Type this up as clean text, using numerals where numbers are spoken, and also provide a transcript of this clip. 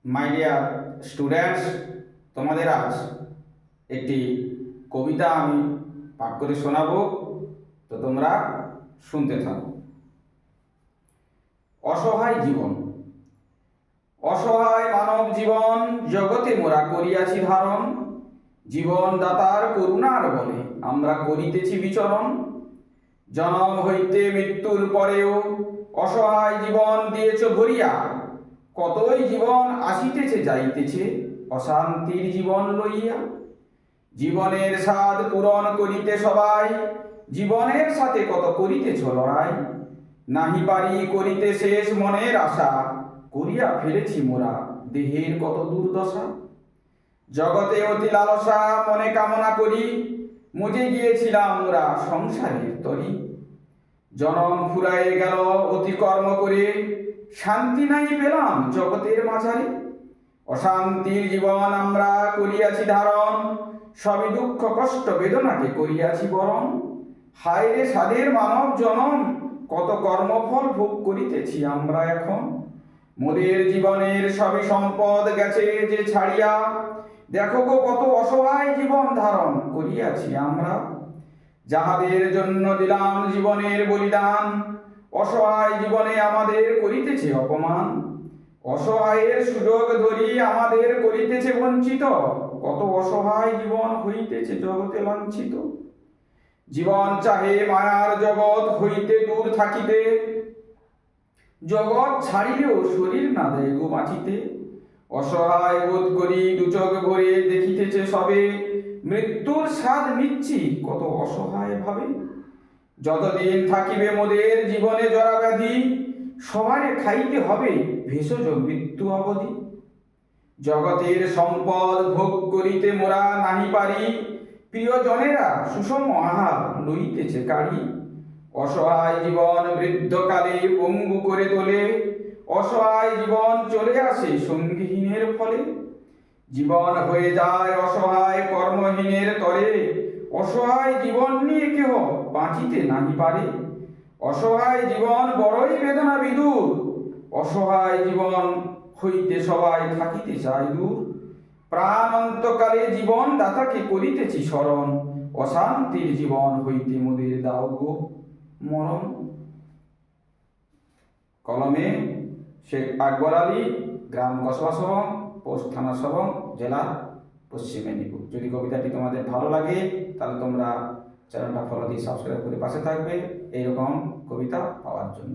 My dear students, তোমাদের আজ একটি কবিতা আমি পাঠ করে শোনাবো, তো তোমরা শুনতে থাকো। অসহায় জীবন। অসহায় মানব জীবন জগতে মোরা করিয়াছি ধারণ, জীবন দাতার করুণার বলে আমরা করিতেছি বিচরণ। জনম হইতে মৃত্যুর পরেও অসহায় জীবন দিয়েছ ভরিয়া, কতই জীবন আসিতেছে যাইতেছে অশান্তির জীবন লইয়া। জীবনের স্বাদ পূরণ করিতে সবাই, জীবনের সাথে কত করিতেছ লড়াই। নাহি পারি করিতে শেষ মনের আশা, করিয়া ফেলেছি মোরা দেহের কত দুর্দশা। জগতে অতি লালসা মনে কামনা করি, মুজে গিয়েছিলাম মোরা সংসারের তরি। জনম ফুরায়ে গেল অতি কর্ম করে, শান্তি নাই পেলাম জগতের মাঝারে। অশান্তির জীবন আমরা করিয়াছি ধারণ, সবই দুঃখ কষ্ট বেদনাকে করিয়াছি বরণ। হায় রে সাধের মানব জনম, কত কর্মফল ভোগ করিতেছি আমরা এখন। মোদের জীবনের সবই সম্পদ গেছে যে ছাড়িয়া, দেখো গো কত অসহায় জীবন ধারণ করিয়াছি আমরা। যাহাদের জন্য দিলাম জীবনের বলিদান, অসহায় জীবনে আমাদের করিতেছে অপমান। অসহায়ের সুযোগ ধরি আমাদের করিতেছে বঞ্চিত, কত অসহায় জীবন হইতেছে জগতে লাঞ্ছিত। জীবন চাহে মায়ার জগৎ হইতে দূর থাকিতে, জগৎ ছাড়িলেও শরীর না দেয় গো বাঁচিতে। অসহায় বোধ করি দুচোখ ভরে দেখিতেছে সবে, মৃত্যুর স্বাদ নিচ্ছি কত অসহায় ভাবে। যতদিন থাকিবে মোদের জীবনে জরা ব্যাধি, সবারে খাইতে হবে ভেষজ মৃত্যু অবধি। জগতের সম্পদ ভোগ করিতে মোরা নাহি পারি, প্রিয়জনেরা সুষম আহার লইতেছে কাড়ি। অসহায় জীবন বৃদ্ধকালে পঙ্গু করে তোলে, অসহায় জীবন চলে আসে সঙ্গীহীনের ফলে। জীবন হয়ে যায় অসহায় কর্মহীনের তরে, অসহায় জীবন নিয়ে কেহ বাঁচিতে নাহি পারে। অসহায় জীবন বড়ই বেদনা বিদুর, অসহায় জীবন হইতে সবাই থাকিতে চায় দূর। প্রাণ অন্তকালে জীবন দাতাকে করিতেছি স্মরণ, অশান্তির জীবন হইতে মোদের দাও গো মরণ। কলমে শেখ আকবর আলী, গ্রাম কসবা সবং, পোস্ট থানা সবং, জেলা পশ্চিম মেদিনীপুর। যদি কবিতাটি তোমাদের ভালো লাগে তাহলে তোমরা চ্যানেলটা ফলো দিয়ে সাবস্ক্রাইব করে পাশে থাকবে এইরকম কবিতা পাওয়ার জন্য।